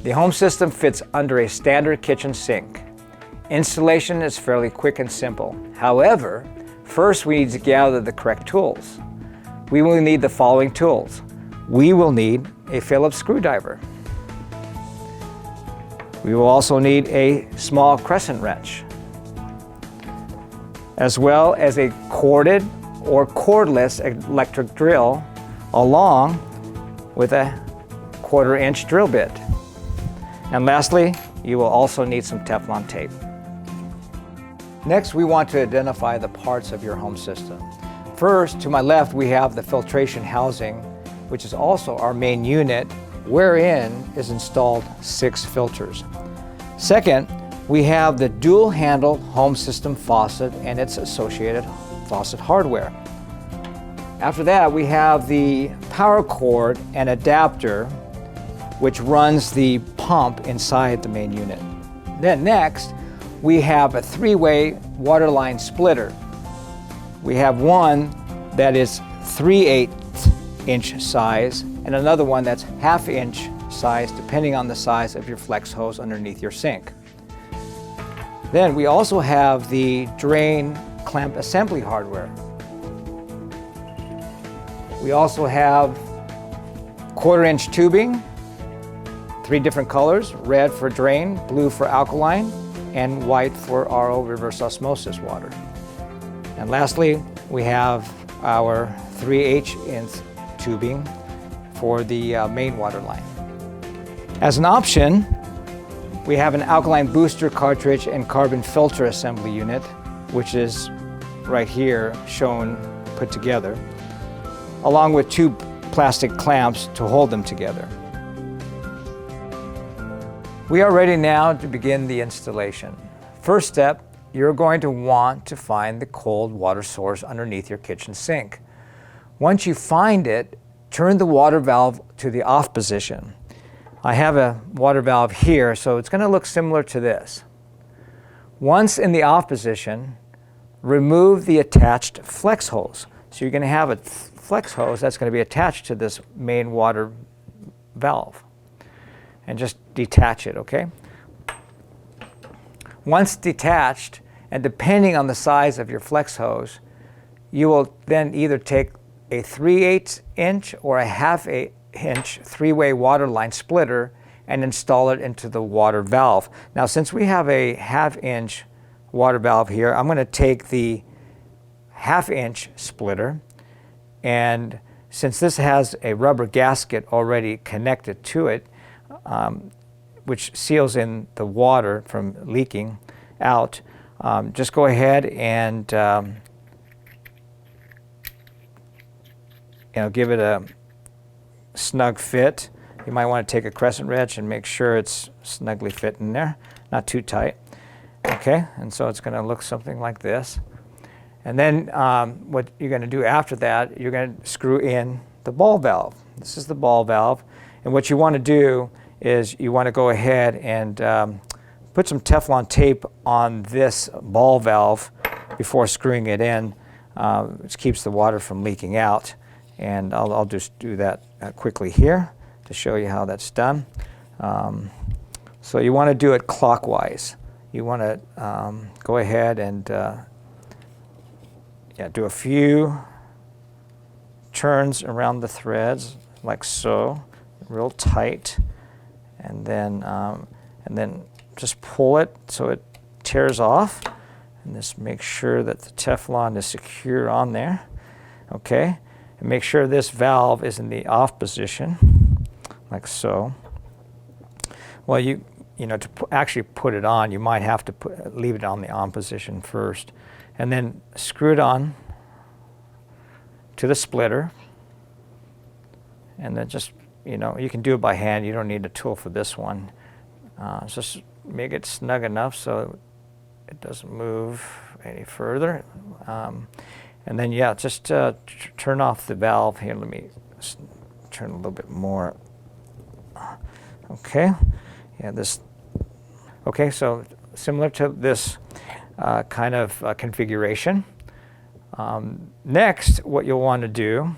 The home system fits under a standard kitchen sink. Installation is fairly quick and simple. However, first we need to gather the correct tools. We will need the following tools. We will need a Phillips screwdriver. We will also need a small crescent wrench, as well as a corded or cordless electric drill, along with a 1/4-inch drill bit. And lastly, you will also need some Teflon tape. Next, we want to identify the parts of your home system. First, to my left, we have the filtration housing, which is also our main unit, wherein is installed 6 filters. Second, we have the dual-handle home system faucet and its associated faucet hardware. After that, we have the power cord and adapter, which runs the pump inside the main unit. Then next, we have a 3-way water line splitter. We have one that is 3/8-inch size and another one that's 1/2-inch size, depending on the size of your flex hose underneath your sink. Then we also have the drain clamp assembly hardware. We also have 1/4-inch tubing, 3 different colors: red for drain, blue for alkaline, and white for RO reverse osmosis water. And lastly, we have our 3/8-inch tubing for the main water line. As an option, we have an alkaline booster cartridge and carbon filter assembly unit, which is right here shown put together, along with 2 plastic clamps to hold them together. We are ready now to begin the installation. First step, you're going to want to find the cold water source underneath your kitchen sink. Once you find it, turn the water valve to the off position. I have a water valve here, so it's going to look similar to this. Once in the off position, remove the attached flex hose. So you're going to have a flex hose that's going to be attached to this main water valve. And just detach it, okay? Once detached, and depending on the size of your flex hose, you will then either take a 3/8-inch or a 1/2-inch 3-way water line splitter and install it into the water valve. Now, since we have a 1/2-inch water valve here, I'm going to take the 1/2-inch splitter, and since this has a rubber gasket already connected to it, which seals in the water from leaking out, just go ahead and give it a snug fit. You might want to take a crescent wrench and make sure it's snugly fit in there, not too tight. Okay, and so it's going to look something like this. And then what you're going to do after that, you're going to screw in the ball valve. This is the ball valve, and what you want to do is you want to go ahead and put some Teflon tape on this ball valve before screwing it in, which keeps the water from leaking out. And I'll just do that quickly here to show you how that's done. So you want to do it clockwise. You want to go ahead and do a few turns around the threads like so, real tight, and then just pull it so it tears off, and just make sure that the Teflon is secure on there. Okay, and make sure this valve is in the off position like so. Well, to actually put it on, you might have to leave it on the on position first, and then screw it on to the splitter, and then just, you can do it by hand. You don't need a tool for this one. Just make it snug enough so it doesn't move any further. And then, just turn off the valve here. Let me turn a little bit more. Okay. Okay, so similar to this kind of configuration. Next, what you'll want to do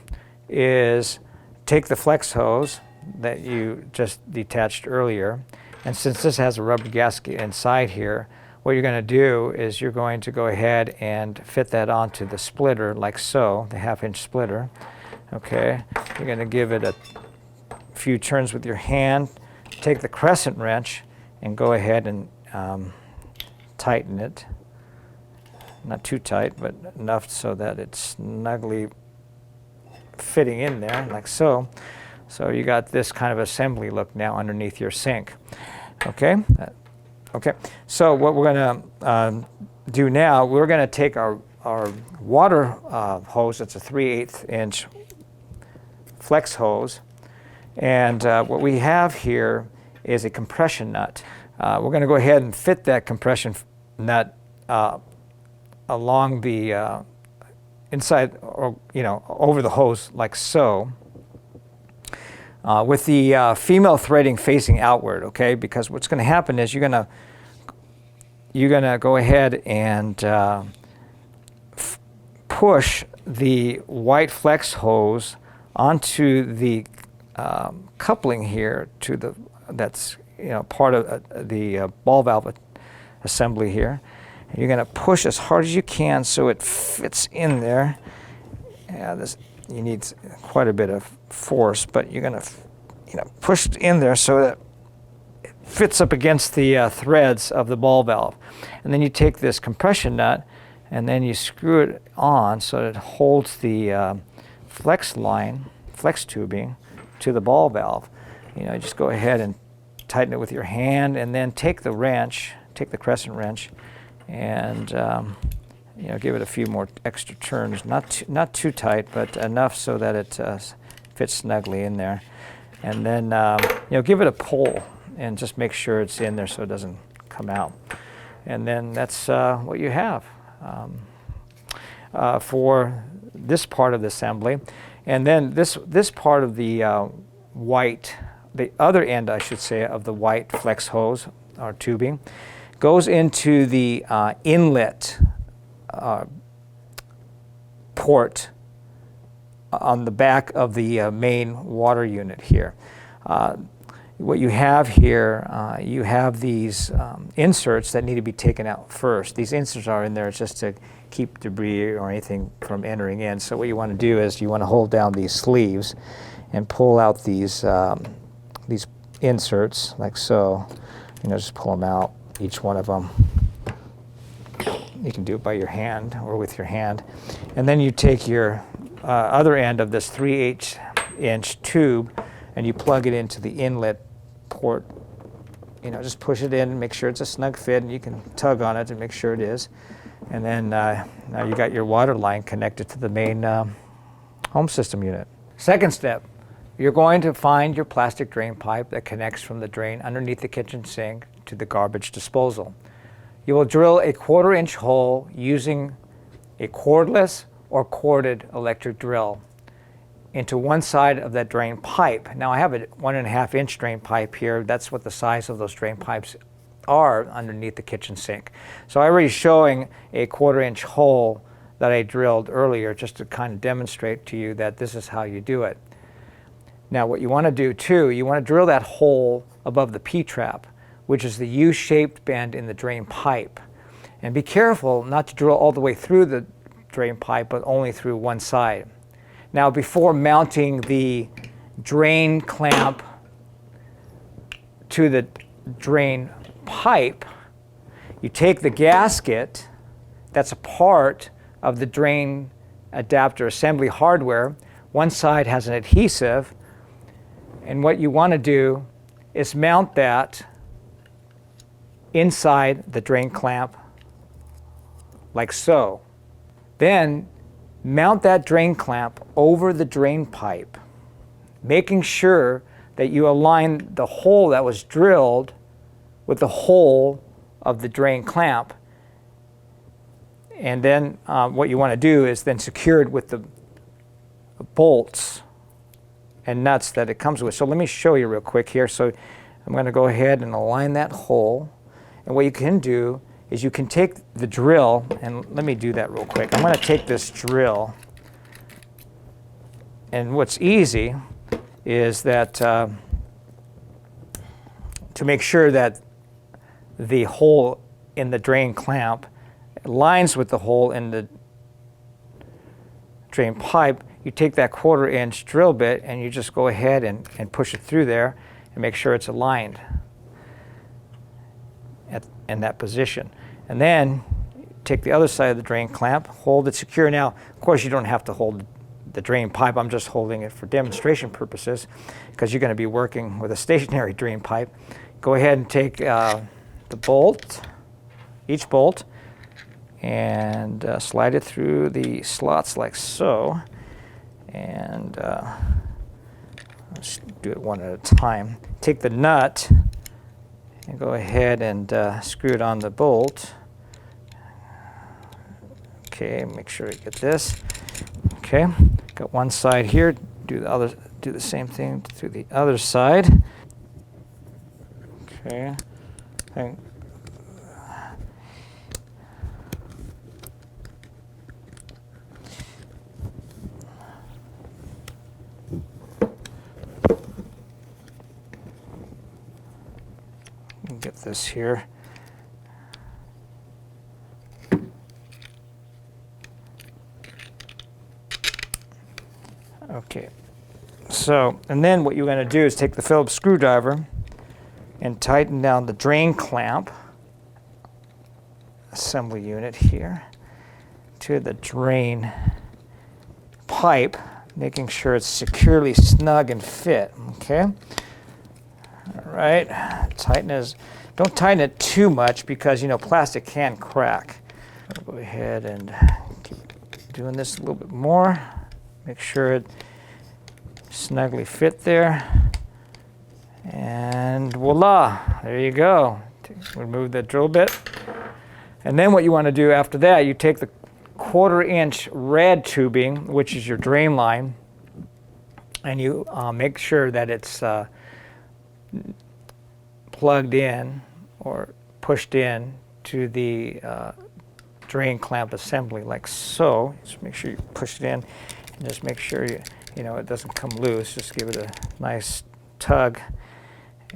is take the flex hose that you just detached earlier. And since this has a rubber gasket inside here, what you're going to do is you're going to go ahead and fit that onto the splitter like so, the 1/2-inch splitter. Okay, you're going to give it a few turns with your hand, take the crescent wrench and go ahead and tighten it. Not too tight, but enough so that it's snugly fitting in there like so. So you got this kind of assembly look now underneath your sink. Okay? Okay, so what we're going to do now, we're going to take our water hose. It's a 3/8-inch flex hose. And what we have here is a compression nut. We're going to go ahead and fit that compression nut along the inside, or over the hose like so, with the female threading facing outward. Okay, because what's going to happen is you're going to go ahead and push the white flex hose onto the coupling here to the that's part of the ball valve assembly here. And you're going to push as hard as you can so it fits in there. Yeah, you need quite a bit of force, but you're going to push it in there so that it fits up against the threads of the ball valve. And then you take this compression nut and then you screw it on so that it holds the flex tubing to the ball valve. Just go ahead and tighten it with your hand, and then take the crescent wrench, and give it a few more extra turns. Not too tight, but enough so that it fits snugly in there. And then give it a pull and just make sure it's in there so it doesn't come out. And then that's what you have for this part of the assembly. And then this part of the the other end, I should say, of the white flex hose or tubing goes into the inlet port on the back of the main water unit here. What you have here, you have these inserts that need to be taken out first. These inserts are in there just to keep debris or anything from entering in. So what you want to do is you want to hold down these sleeves and pull out these inserts like so. Just pull them out, each one of them. You can do it by your hand or with your hand. And then you take your other end of this 3/8-inch tube and you plug it into the inlet port. Just push it in, make sure it's a snug fit, and you can tug on it and make sure it is. And then now you got your water line connected to the main home system unit. Second step, you're going to find your plastic drain pipe that connects from the drain underneath the kitchen sink to the garbage disposal. You will drill a 1/4-inch hole using a cordless or corded electric drill into one side of that drain pipe. Now I have a 1.5-inch drain pipe here. That's what the size of those drain pipes are underneath the kitchen sink. So I'm already showing a 1/4-inch hole that I drilled earlier just to kind of demonstrate to you that this is how you do it. Now what you want to do too, you want to drill that hole above the P-trap, which is the U-shaped bend in the drain pipe. And be careful not to drill all the way through the drain pipe, but only through one side. Now before mounting the drain clamp to the drain pipe, you take the gasket that's a part of the drain adapter assembly hardware. One side has an adhesive, and what you want to do is mount that inside the drain clamp like so. Then mount that drain clamp over the drain pipe, making sure that you align the hole that was drilled with the hole of the drain clamp. And then what you want to do is then secure it with the bolts and nuts that it comes with. So let me show you real quick here. So I'm going to go ahead and align that hole. And what you can do is you can take the drill, and let me do that real quick. I'm going to take this drill, and what's easy is that to make sure that the hole in the drain clamp lines with the hole in the drain pipe, you take that 1/4 inch drill bit and you just go ahead and push it through there and make sure it's aligned in that position. And then take the other side of the drain clamp, hold it secure. Now, of course, you don't have to hold the drain pipe. I'm just holding it for demonstration purposes because you're going to be working with a stationary drain pipe. Go ahead and take the bolt, each bolt, and slide it through the slots like so. And let's do it one at a time. Take the nut and go ahead and screw it on the bolt. Okay, make sure you get this. Okay, got one side here. Do the same thing to the other side. Okay. Get this here. Okay, so, and then what you're going to do is take the Phillips screwdriver and tighten down the drain clamp assembly unit here to the drain pipe, making sure it's securely snug and fit, okay? All right, don't tighten it too much because, you know, plastic can crack. I'll go ahead and keep doing this a little bit more. Make sure it snugly fit there. And voila, there you go. Remove the drill bit. And then what you want to do after that, you take the 1/4 inch red tubing, which is your drain line, and you make sure that it's plugged in or pushed in to the drain clamp assembly like so. Just make sure you push it in and just make sure you know it doesn't come loose. Just give it a nice tug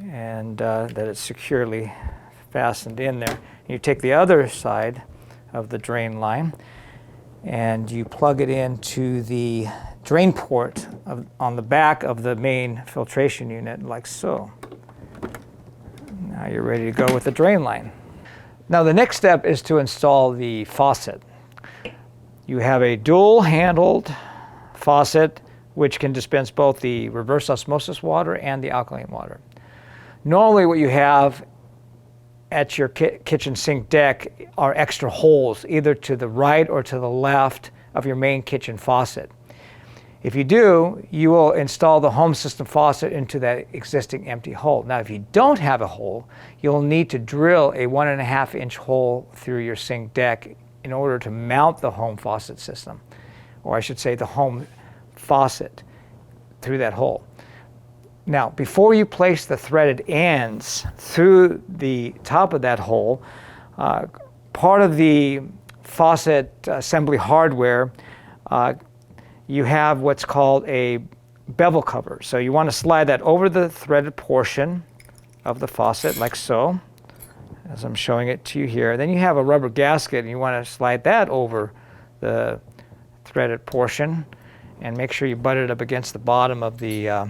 and that it's securely fastened in there. And you take the other side of the drain line and you plug it into the drain port on the back of the main filtration unit like so. Now you're ready to go with the drain line. Now the next step is to install the faucet. You have a dual-handled faucet which can dispense both the reverse osmosis water and the alkaline water. Normally what you have at your kitchen sink deck are extra holes either to the right or to the left of your main kitchen faucet. If you do, you will install the home system faucet into that existing empty hole. Now if you don't have a hole, you'll need to drill a 1.5 inch hole through your sink deck in order to mount the home faucet system, or I should say the home faucet through that hole. Now, before you place the threaded ends through the top of that hole, part of the faucet assembly hardware, you have what's called a bevel cover. So you want to slide that over the threaded portion of the faucet like so, as I'm showing it to you here. Then you have a rubber gasket and you want to slide that over the threaded portion and make sure you butt it up against the bottom of the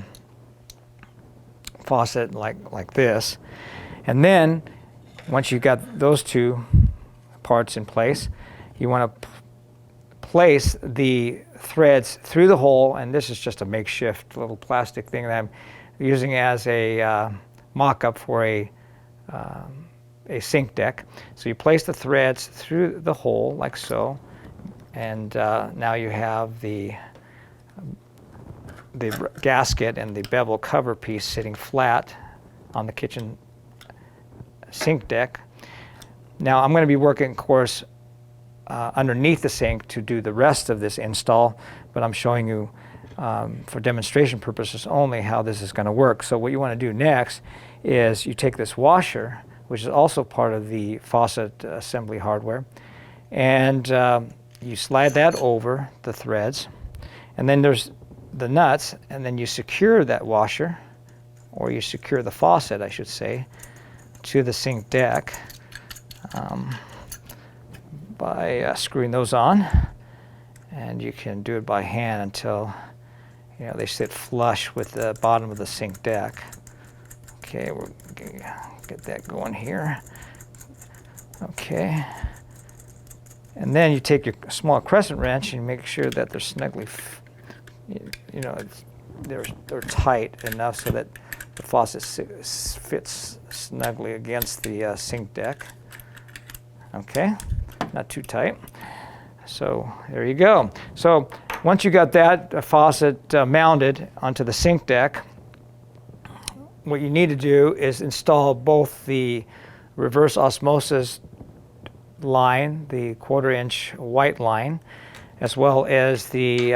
faucet like this. And then once you've got those two parts in place, you want to place the threads through the hole, and this is just a makeshift little plastic thing that I'm using as a mock-up for a sink deck. So you place the threads through the hole like so, and now you have the gasket and the bevel cover piece sitting flat on the kitchen sink deck. Now I'm going to be working, of course, underneath the sink to do the rest of this install, but I'm showing you for demonstration purposes only how this is going to work. So what you want to do next is you take this washer, which is also part of the faucet assembly hardware, and you slide that over the threads, and then there's the nuts, and then you secure that washer, or you secure the faucet, I should say, to the sink deck by screwing those on. And you can do it by hand until they sit flush with the bottom of the sink deck. Okay, we're gonna get that going here. Okay. And then you take your small crescent wrench and you make sure that they're snugly, they're tight enough so that the faucet fits snugly against the sink deck. Okay, not too tight. So there you go. So once you got that faucet mounted onto the sink deck, what you need to do is install both the reverse osmosis line, the 1/4-inch white line, as well as the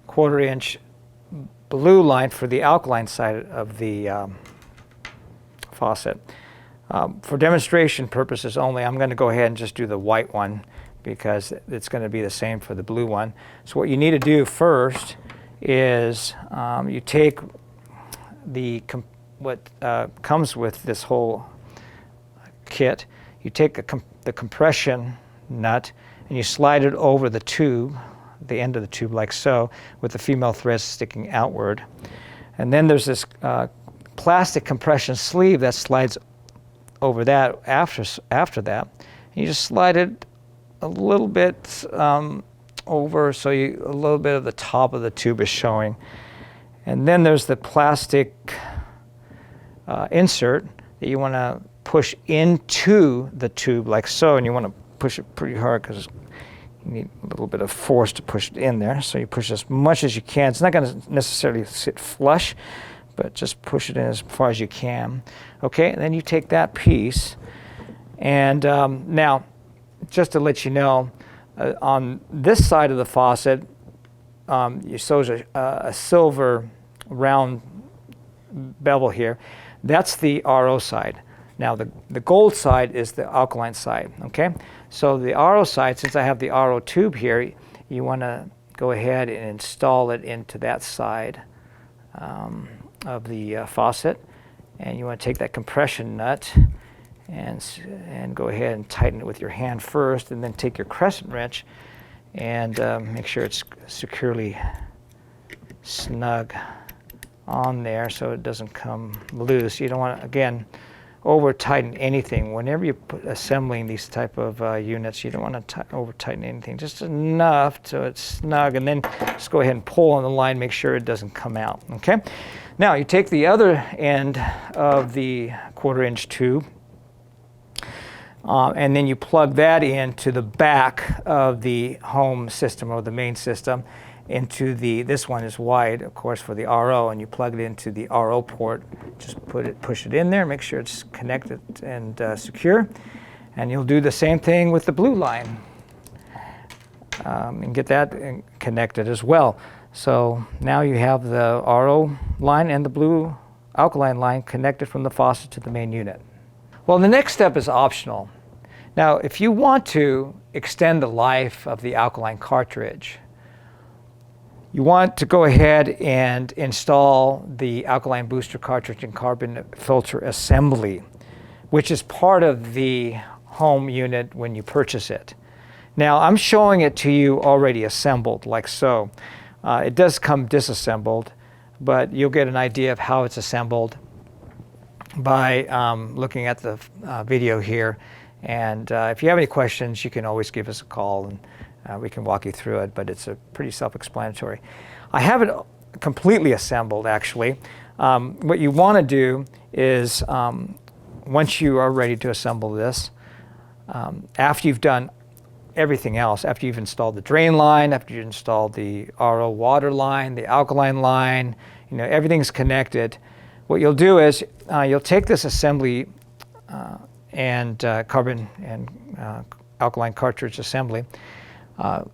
1/4-inch blue line for the alkaline side of the faucet. For demonstration purposes only, I'm going to go ahead and just do the white one because it's going to be the same for the blue one. So what you need to do first is you take what comes with this whole kit. You take the compression nut and you slide it over the tube, the end of the tube like so, with the female threads sticking outward. And then there's this plastic compression sleeve that slides over that after that. And you just slide it a little bit over so a little bit of the top of the tube is showing. And then there's the plastic insert that you want to push into the tube like so, and you want to push it pretty hard because you need a little bit of force to push it in there. So you push as much as you can. It's not going to necessarily sit flush, but just push it in as far as you can. Okay, and then you take that piece, and now, just to let you know, on this side of the faucet, you sew a silver round bevel here. That's the RO side. Now the gold side is the alkaline side, okay? So the RO side, since I have the RO tube here, you want to go ahead and install it into that side of the faucet. And you want to take that compression nut and go ahead and tighten it with your hand first, and then take your crescent wrench and make sure it's securely snug on there so it doesn't come loose. You don't want to, again, over tighten anything. Whenever you're assembling these type of units, you don't want to over tighten anything, just enough so it's snug, and then just go ahead and pull on the line, make sure it doesn't come out. Okay, now you take the other end of the 1/4-inch tube and then you plug that into the back of the home system or the main system, into this one is wide, of course, for the RO, and you plug it into the RO port. Just push it in there, make sure it's connected and secure, and you'll do the same thing with the blue line and get that connected as well. So now you have the RO line and the blue alkaline line connected from the faucet to the main unit. Well, the next step is optional. Now, if you want to extend the life of the alkaline cartridge, you want to go ahead and install the alkaline booster cartridge and carbon filter assembly, which is part of the home unit when you purchase it. Now, I'm showing it to you already assembled, like so. It does come disassembled, but you'll get an idea of how it's assembled by looking at the video here. And if you have any questions, you can always give us a call, and we can walk you through it, but it's pretty self-explanatory. I have it completely assembled, actually. What you want to do is, once you are ready to assemble this, after you've done everything else, after you've installed the drain line, after you've installed the RO water line, the alkaline line, everything's connected, what you'll do is you'll take this assembly and carbon and alkaline cartridge assembly.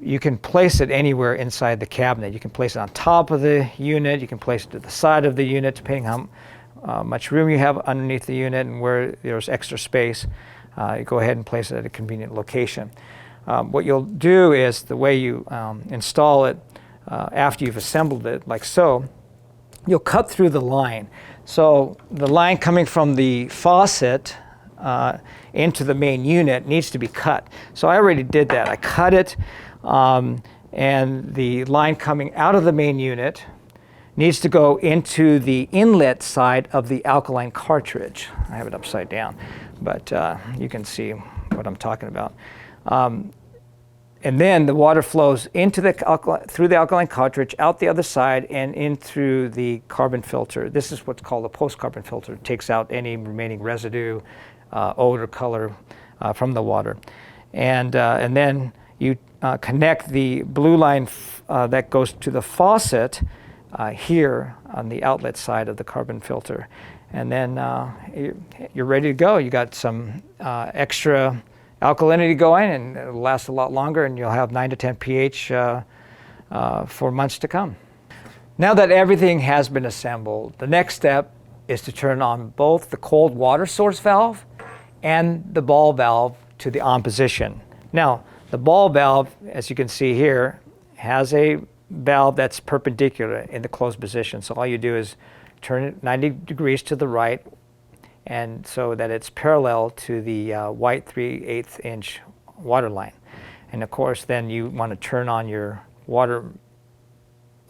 You can place it anywhere inside the cabinet. You can place it on top of the unit. You can place it to the side of the unit, depending how much room you have underneath the unit and where there's extra space. You go ahead and place it at a convenient location. What you'll do is, the way you install it, after you've assembled it, like so, you'll cut through the line. So the line coming from the faucet into the main unit needs to be cut. So I already did that. I cut it, and the line coming out of the main unit needs to go into the inlet side of the alkaline cartridge. I have it upside down, but you can see what I'm talking about. And then the water flows into through the alkaline cartridge, out the other side, and in through the carbon filter. This is what's called a post-carbon filter. It takes out any remaining residue, odor, color from the water. And then you connect the blue line that goes to the faucet here on the outlet side of the carbon filter. And then you're ready to go. You got some extra alkalinity going, and it'll last a lot longer, and you'll have 9 to 10 pH for months to come. Now that everything has been assembled, the next step is to turn on both the cold water source valve and the ball valve to the on position. Now, the ball valve, as you can see here, has a valve that's perpendicular in the closed position. So all you do is turn it 90 degrees to the right, and so that it's parallel to the white 3/8 inch water line. And of course, then you want to turn on your water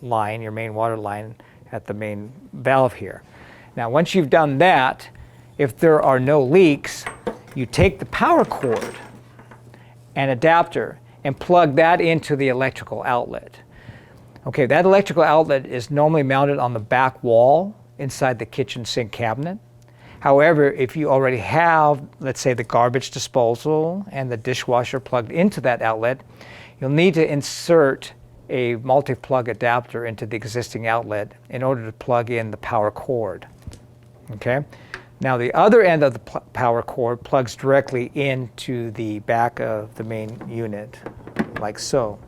line, your main water line at the main valve here. Now, once you've done that, if there are no leaks, you take the power cord and adapter and plug that into the electrical outlet. Okay, that electrical outlet is normally mounted on the back wall inside the kitchen sink cabinet. However, if you already have, let's say, the garbage disposal and the dishwasher plugged into that outlet, you'll need to insert a multi-plug adapter into the existing outlet in order to plug in the power cord. Okay? Now, the other end of the power cord plugs directly into the back of the main unit, like so.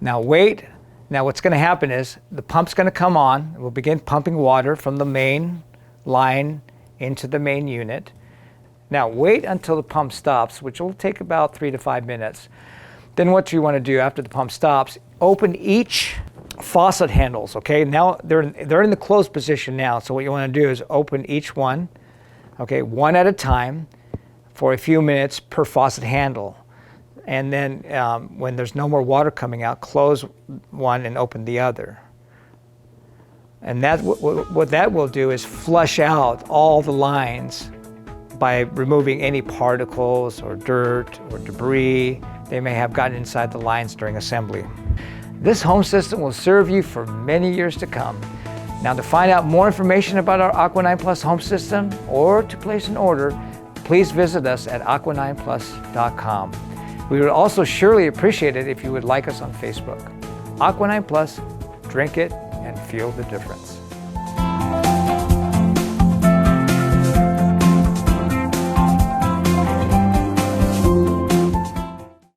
Now, wait. Now what's going to happen is the pump's going to come on. We'll begin pumping water from the main line into the main unit. Now wait until the pump stops, which will take about 3 to 5 minutes. Then what you want to do after the pump stops, open each faucet handles, okay? Now they're in the closed position now, so what you want to do is open each one, okay, one at a time for a few minutes per faucet handle. And then when there's no more water coming out, close one and open the other. And that what that will do is flush out all the lines by removing any particles or dirt or debris they may have gotten inside the lines during assembly. This home system will serve you for many years to come. Now, to find out more information about our Aqua 9 Plus home system or to place an order, please visit us at aqua9plus.com. We would also surely appreciate it if you would like us on Facebook. Aqua 9 Plus, drink it and feel the difference.